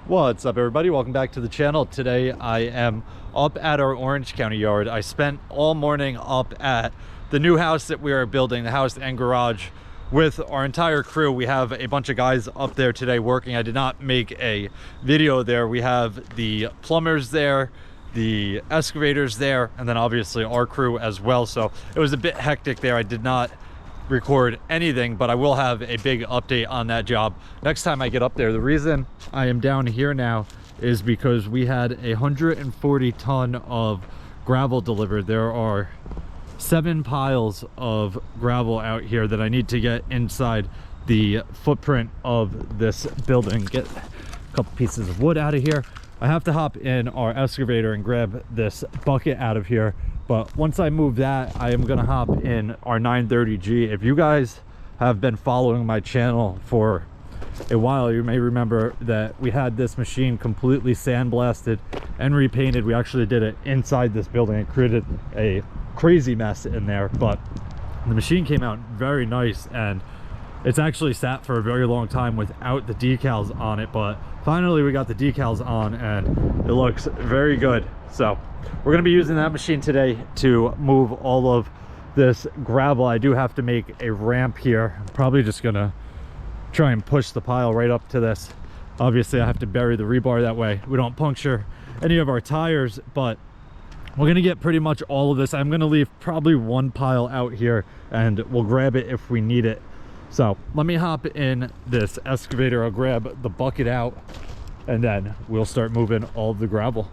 What's up, everybody? Welcome back to the channel. Today I am up at our Orange County yard. I spent all morning up at the new house that we are building, the house and garage, with our entire crew. We have a bunch of guys up there today working. I did not make a video there. We have the plumbers there, the excavators there, and then obviously our crew as well. So it was a bit hectic there. I did not record anything, but I will have a big update on that job next time I get up there. The reason I am down here now is because we had 140 ton of gravel delivered. There are 7 piles of gravel out here that I need to get inside the footprint of this building. Get a couple pieces of wood out of here. I have to hop in our excavator and grab this bucket out of here. But once I move that, I am gonna hop in our 930G. If you guys have been following my channel for a while, you may remember that we had this machine completely sandblasted and repainted. We actually did it inside this building. It created a crazy mess in there, but the machine came out very nice, and it's actually sat for a very long time without the decals on it, but finally we got the decals on and it looks very good. So we're going to be using that machine today to move all of this gravel. I do have to make a ramp here. I'm probably just going to try and push the pile right up to this. Obviously I have to bury the rebar, that way we don't puncture any of our tires, but we're going to get pretty much all of this. I'm going to leave probably one pile out here and we'll grab it if we need it. So let me hop in this excavator. I'll grab the bucket out and then we'll start moving all of the gravel.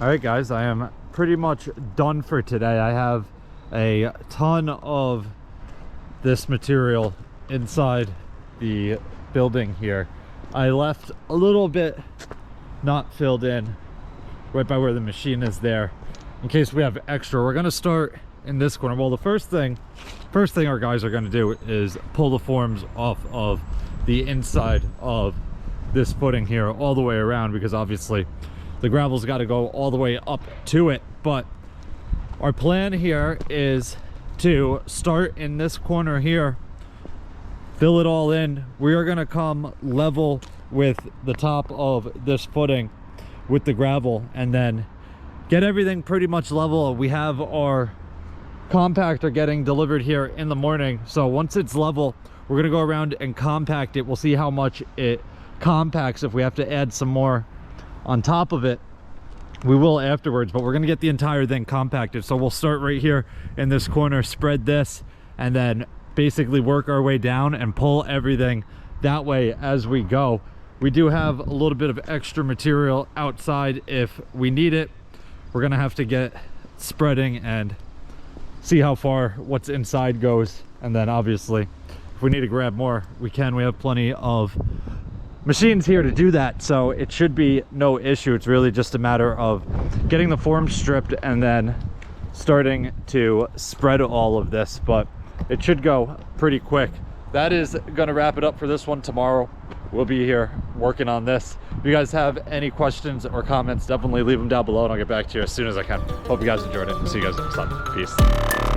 All right, guys, I am pretty much done for today. I have a ton of this material inside the building here. I left a little bit not filled in right by where the machine is there in case we have extra. We're gonna start in this corner. Well, the first thing our guys are gonna do is pull the forms off of the inside of this footing here all the way around, because obviously the gravel's got to go all the way up to it. But our plan here is to start in this corner here, fill it all in. We are going to come level with the top of this footing with the gravel and then get everything pretty much level. We have our compactor getting delivered here in the morning, so once it's level, we're going to go around and compact it. We'll see how much it compacts. If we have to add some more on top of it, we will afterwards, but we're going to get the entire thing compacted. So we'll start right here in this corner, spread this, and then basically work our way down and pull everything that way as we go. We do have a little bit of extra material outside if we need it. We're going to have to get spreading and see how far what's inside goes, and then obviously if we need to grab more, we can. We have plenty of machines here to do that, so it should be no issue. It's really just a matter of getting the forms stripped and then starting to spread all of this, but it should go pretty quick. That is gonna wrap it up for this one. Tomorrow we'll be here working on this. If you guys have any questions or comments, definitely leave them down below and I'll get back to you as soon as I can. Hope you guys enjoyed it. See you guys next time. Peace.